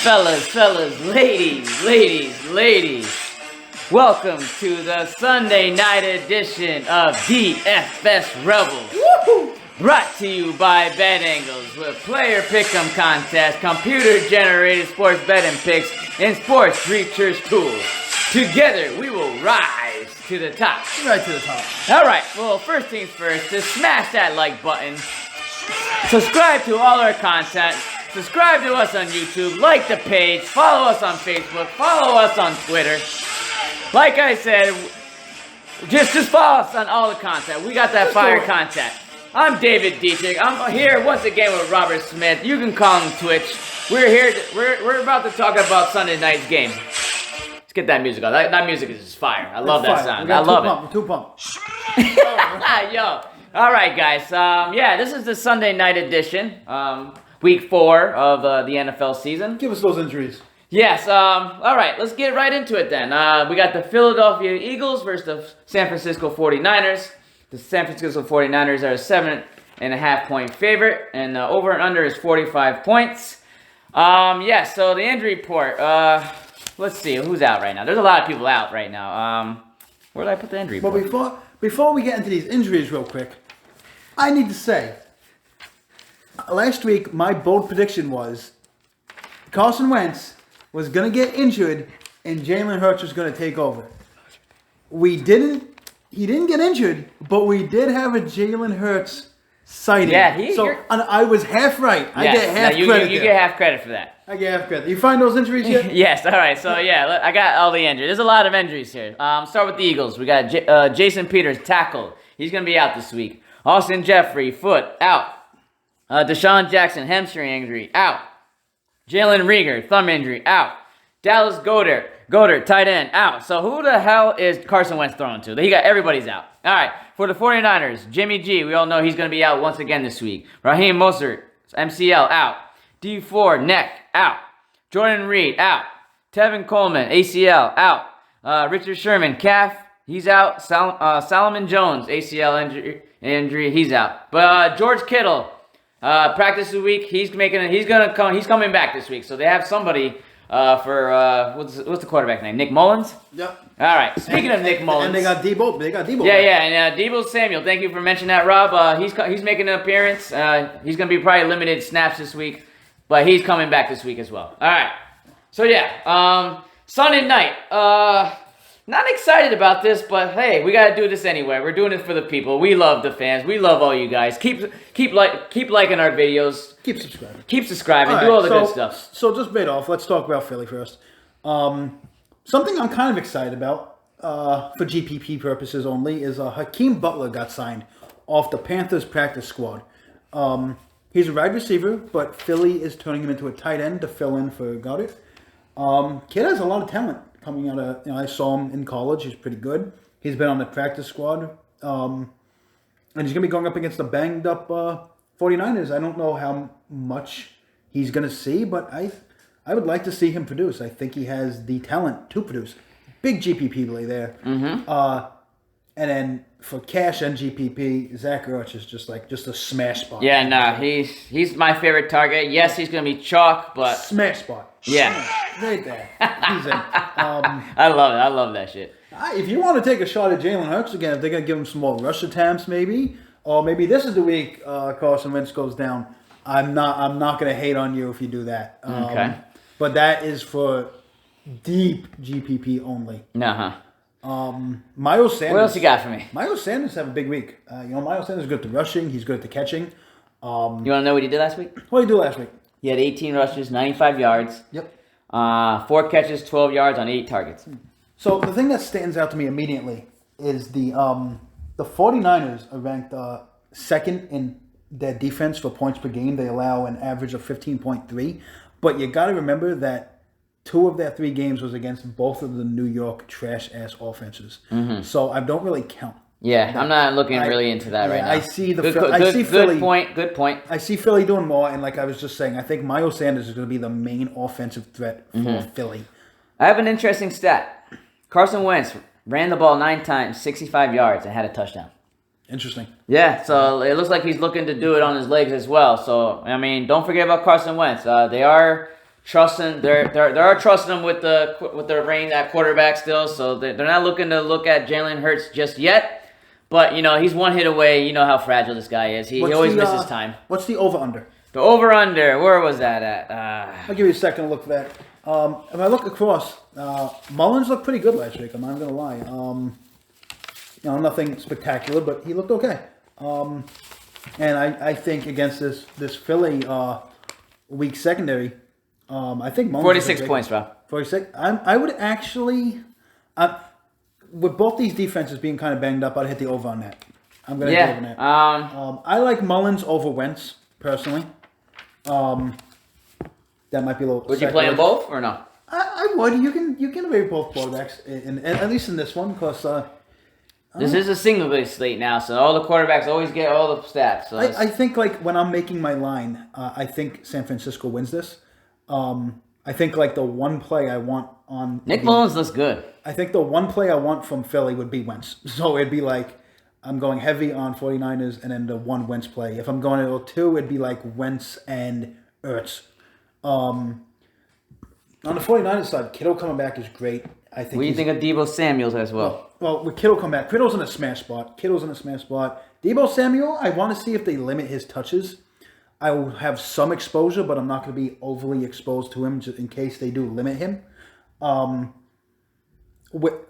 Fellas, ladies, welcome to the Sunday night edition of DFS Rebels. Woo-hoo! Brought to you by Bet Angles with player pick'em contest, computer-generated sports betting picks, and sports features tools. Together, we will rise to the top. Right to the top. All right, well, first things first, just smash that like button. Subscribe to all our content. Subscribe to us on YouTube. Like the page. Follow us on Facebook. Follow us on Twitter. Like I said, just follow us on all the content. We got that fire content. I'm David Dietrich. I'm here once again with Robert Smith. You can call him Twitch. We're here. We're about to talk about Sunday night's game. Let's get that music on. That music is just fire. I love that sound. I love it. Two pump. Yo. All right, guys. Yeah, this is the Sunday night edition. Week 4 of the NFL season. Give us those injuries. Yes. All right, let's get right into it then. We got the Philadelphia Eagles versus the San Francisco 49ers. The San Francisco 49ers are a 7.5 point favorite, and the over and under is 45 points. Yeah, so the injury report. Let's see, who's out right now? There's a lot of people out right now. Where did I put the injury report? But before we get into these injuries real quick, I need to say, last week my bold prediction was Carson Wentz was going to get injured and Jalen Hurts was going to take over. He didn't get injured, but we did have a Jalen Hurts sighting. Yeah, and I was half right. I get half credit. You get half credit for that. I get half credit. You find those injuries yet? Yes, all right. So, yeah, I got all the injuries. There's a lot of injuries here. Start with the Eagles. We got Jason Peters, tackle. He's going to be out this week. Austin Jeffrey, foot, out. Deshaun Jackson, hamstring injury, out. Jalen Reagor, thumb injury, out. Dallas Goedert, tight end, out. So who the hell is Carson Wentz throwing to? Everybody's out. All right, for the 49ers, Jimmy G, we all know he's going to be out once again this week. Raheem Mostert, MCL, out. D4, neck, out. Jordan Reed, out. Tevin Coleman, ACL, out. Richard Sherman, calf, he's out. Solomon Jones, ACL injury, he's out. But George Kittle, practice the week. He's coming back this week. So they have somebody for what's the quarterback name? Nick Mullins. Yep. All right. Speaking of Nick Mullins, and they got Debo. Yeah, and Debo Samuel. Thank you for mentioning that, Rob. He's making an appearance. He's gonna be probably limited snaps this week, but he's coming back this week as well. All right. So yeah, Sunday night. Not excited about this, but hey, we gotta do this anyway. We're doing it for the people. We love the fans. We love all you guys. Keep liking our videos. Keep subscribing. Keep subscribing. Do all the good stuff. So just bait off. Let's talk about Philly first. Something I'm kind of excited about for GPP purposes only is Hakeem Butler got signed off the Panthers practice squad. He's a wide receiver, but Philly is turning him into a tight end to fill in for Goddard. Kid has a lot of talent. Coming out of, I saw him in college. He's pretty good. He's been on the practice squad. And he's going to be going up against the banged up 49ers. I don't know how much he's going to see, but I would like to see him produce. I think he has the talent to produce. Big GPP play there. Mm-hmm. And then for cash and GPP, Zach Ertz is just a smash spot. Yeah, nah, he's my favorite target. Yes, he's going to be chalk, but... Smash spot. Yeah. Right there. He's in. I love it. I love that shit. If you want to take a shot at Jalen Hurts again, if they're going to give him some more rush attempts maybe, or maybe this is the week Carson Wentz goes down, I'm not going to hate on you if you do that. Okay. But that is for deep GPP only. Uh-huh. Miles Sanders. What else you got for me? Miles Sanders have a big week. Miles Sanders is good at the rushing. He's good at the catching. You want to know what he did last week? What did he do last week? He had 18 rushes, 95 yards. Yep. 4 catches, 12 yards on 8 targets. So the thing that stands out to me immediately is the 49ers are ranked second in their defense for points per game. They allow an average of 15.3. But you got to remember that 2 of their 3 games was against both of the New York trash-ass offenses. Mm-hmm. So I don't really count. Yeah, I'm not looking really into that right now. I see Philly. Good point. I see Philly doing more, and like I was just saying, I think Miles Sanders is going to be the main offensive threat for Philly. I have an interesting stat. Carson Wentz ran the ball 9 times, 65 yards, and had a touchdown. Interesting. Yeah, so it looks like he's looking to do it on his legs as well. So, I mean, don't forget about Carson Wentz. They are trusting. They're trusting him with the reign at quarterback still. So they're not looking to look at Jalen Hurts just yet. But he's one hit away. You know how fragile this guy is. He always misses time. What's the over/under? The over/under. Where was that at? I'll give you a second to look for that. If I look across, Mullins looked pretty good last week. I'm not gonna lie. Nothing spectacular, but he looked okay. And I think against this Philly weak secondary, I think Mullins 46 points, bro. 46. I would actually, with both these defenses being kind of banged up, I'd hit the over on that. I'm gonna hit the over on that. I like Mullins over Wentz personally. That might be a little. Would you play them both or no? I would. You can rate both quarterbacks, at least in this one, because this is a single slate now, so all the quarterbacks always get all the stats. So I think like when I'm making my line, I think San Francisco wins this. I think like the one play I want on Nick Mullins looks good. I think the one play I want from Philly would be Wentz. So it'd be like I'm going heavy on 49ers and then the one Wentz play. If I'm going to two, it'd be like Wentz and Ertz. On the 49ers side, Kittle coming back is great. I think. What do you think of Deebo Samuels as well? Well, with Kittle come back, Kittle's in a smash spot. Deebo Samuel, I want to see if they limit his touches. I will have some exposure, but I'm not going to be overly exposed to him just in case they do limit him.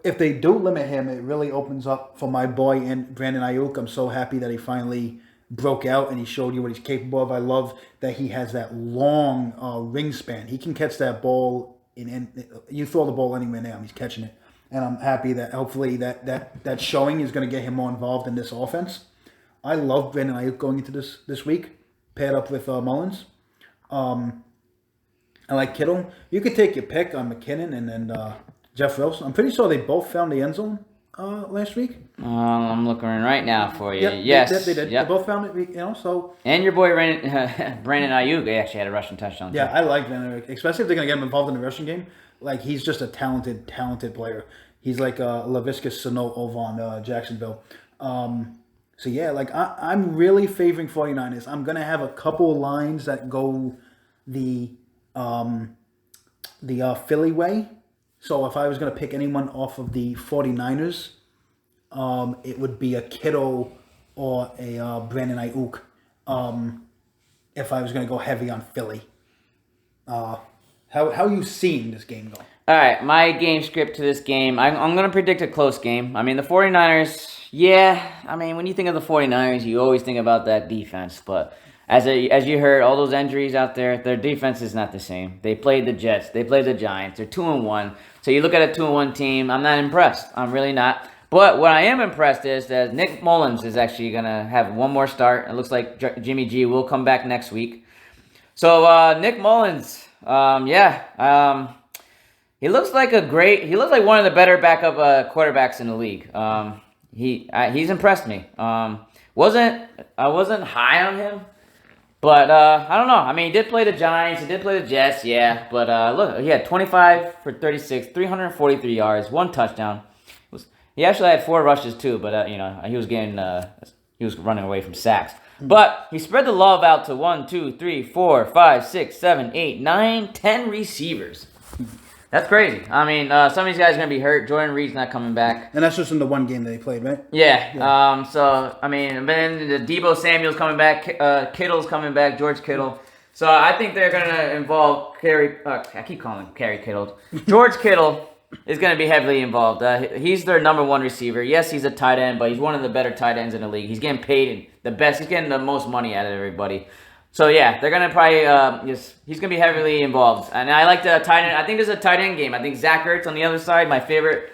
If they do limit him, it really opens up for my boy and Brandon Ayuk. I'm so happy that he finally broke out and he showed you what he's capable of. I love that he has that long wingspan. He can catch that ball you throw the ball anywhere now, he's catching it. And I'm happy that hopefully that showing is going to get him more involved in this offense. I love Brandon Ayuk going into this week, paired up with Mullins. I like Kittle. You could take your pick on McKinnon and then Jeff Wilson. I'm pretty sure they both found the end zone last week. I'm looking right now for you. Yep, yes, they did. Yep. They both found it. So. And your boy Brandon Ayuk actually had a rushing touchdown. Yeah, too. I like Brandon Ayuk, especially if they're gonna get him involved in the rushing game. Like he's just a talented player. He's like Laviska Shenault over on Jacksonville. So yeah, like I'm really favoring 49ers. I'm gonna have a couple lines that go the Philly way. So if I was going to pick anyone off of the 49ers, it would be a Kittle or a Brandon Ayuk if I was going to go heavy on Philly. How are you seeing this game go? All right, my game script to this game, I'm going to predict a close game. I mean, the 49ers, when you think of the 49ers, you always think about that defense, but as you heard, all those injuries out there, their defense is not the same. They played the Jets. They played the Giants. They're 2-1. So you look at a 2-1 team, I'm not impressed. I'm really not. But what I am impressed is that Nick Mullins is actually going to have one more start. It looks like Jimmy G will come back next week. So Nick Mullins, he looks like one of the better backup quarterbacks in the league. He's impressed me. I wasn't high on him. But, I don't know. I mean, he did play the Giants. He did play the Jets, yeah. But, look, he had 25 for 36, 343 yards, one touchdown. He actually had 4 rushes, too. But, he was running away from sacks. But he spread the love out to 1, 2, 3, 4, 5, 6, 7, 8, 9, 10 receivers. That's crazy. I mean, some of these guys are going to be hurt. Jordan Reed's not coming back. And that's just in the one game that he played, right? Yeah. So, I mean, then the Deebo Samuel's coming back. Kittle's coming back. George Kittle. So, I think they're going to involve I keep calling him Kerry Kittle. George Kittle is going to be heavily involved. He's their number one receiver. Yes, he's a tight end, but he's one of the better tight ends in the league. He's getting paid the best. He's getting the most money out of everybody. So, yeah, they're going to probably, he's going to be heavily involved. And I like the tight end. I think this is a tight end game. I think Zach Ertz on the other side, my favorite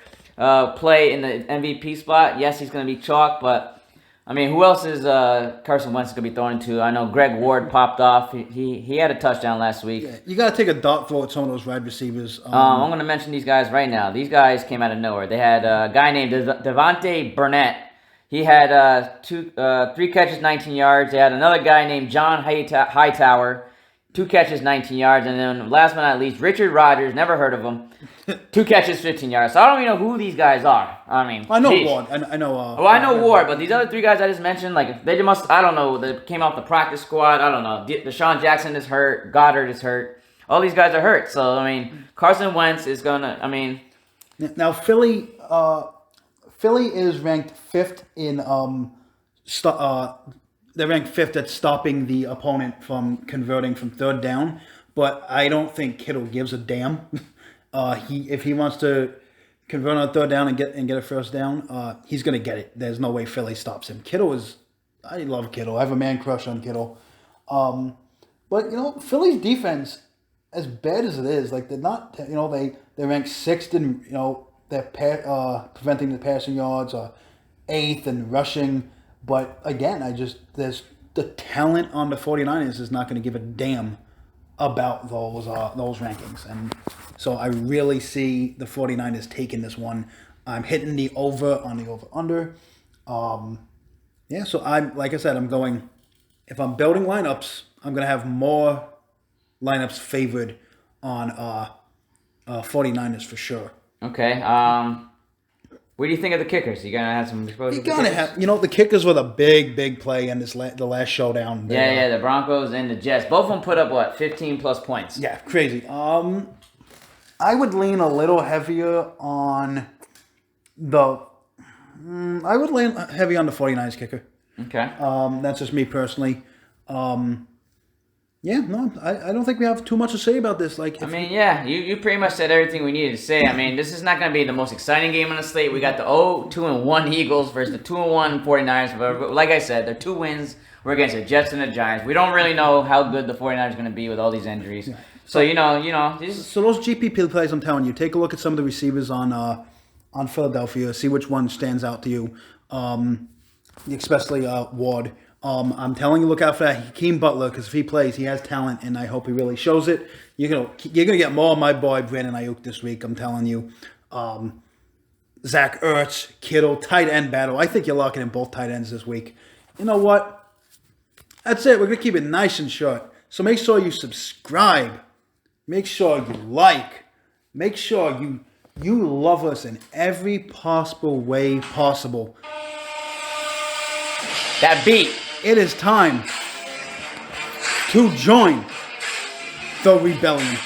play in the MVP spot. Yes, he's going to be chalk, but, I mean, who else is Carson Wentz going to be throwing to? I know Greg Ward popped off. He had a touchdown last week. Yeah, you got to take a dart throw at some of those wide receivers. I'm going to mention these guys right now. These guys came out of nowhere. They had a guy named Devontae Burnett. He had 3 catches, 19 yards. They had another guy named John Hightower, 2 catches, 19 yards. And then last but not least, Richard Rodgers, never heard of him, 2 catches, 15 yards. So I don't even know who these guys are. I mean, I know geez. Ward. I know. I know Ward, but these other 3 guys I just mentioned, like they must, I don't know, they came off the practice squad. I don't know. Deshaun Jackson is hurt. Goddard is hurt. all these guys are hurt. So I mean, Carson Wentz is gonna. I mean, Now Philly is ranked fifth in they're ranked fifth at stopping the opponent from converting from third down. But I don't think Kittle gives a damn. If he wants to convert on third down and get a first down, he's gonna get it. There's no way Philly stops him. I love Kittle. I have a man crush on Kittle. But Philly's defense, as bad as it is, like they're not. They're ranked sixth in they're preventing the passing yards, eighth in rushing. But again, there's the talent on the 49ers is not going to give a damn about those rankings, and so I really see the 49ers taking this one. I'm hitting the over on the over-under. So like I said, I'm going, if I'm building lineups, I'm going to have more lineups favored on 49ers for sure. Okay. What do you think of the kickers? You gonna have some exposure? You gotta have, the kickers were the big play in the last showdown. The Broncos and the Jets. Both of them put up 15 plus points. Yeah, crazy. I would lean a little heavier on the 49ers kicker. Okay. That's just me personally. I don't think we have too much to say about this. You pretty much said everything we needed to say. I mean, this is not going to be the most exciting game on the slate. We got the 2-1 Eagles versus the 2-1 49ers. But like I said, they're 2 wins. We're against the Jets and the Giants. We don't really know how good the 49ers are going to be with all these injuries. Yeah. So, So those GPP plays, I'm telling you, take a look at some of the receivers on Philadelphia. See which one stands out to you, especially Ward. I'm telling you, look out for that Hakeem Butler, because if he plays, he has talent, and I hope he really shows it. You're gonna get more of my boy Brandon Ayuk this week. I'm telling you. Zach Ertz, Kittle, tight end battle. I think you're locking in both tight ends this week. You know what? That's it. We're gonna keep it nice and short. So make sure you subscribe. Make sure you like. Make sure you love us in every possible way possible. That beat. It is time to join the rebellion.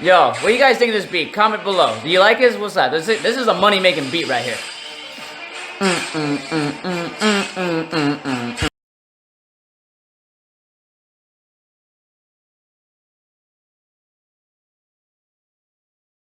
Yo, what do you guys think of this beat? Comment below. Do you like it? What's that? This is a money-making beat right here.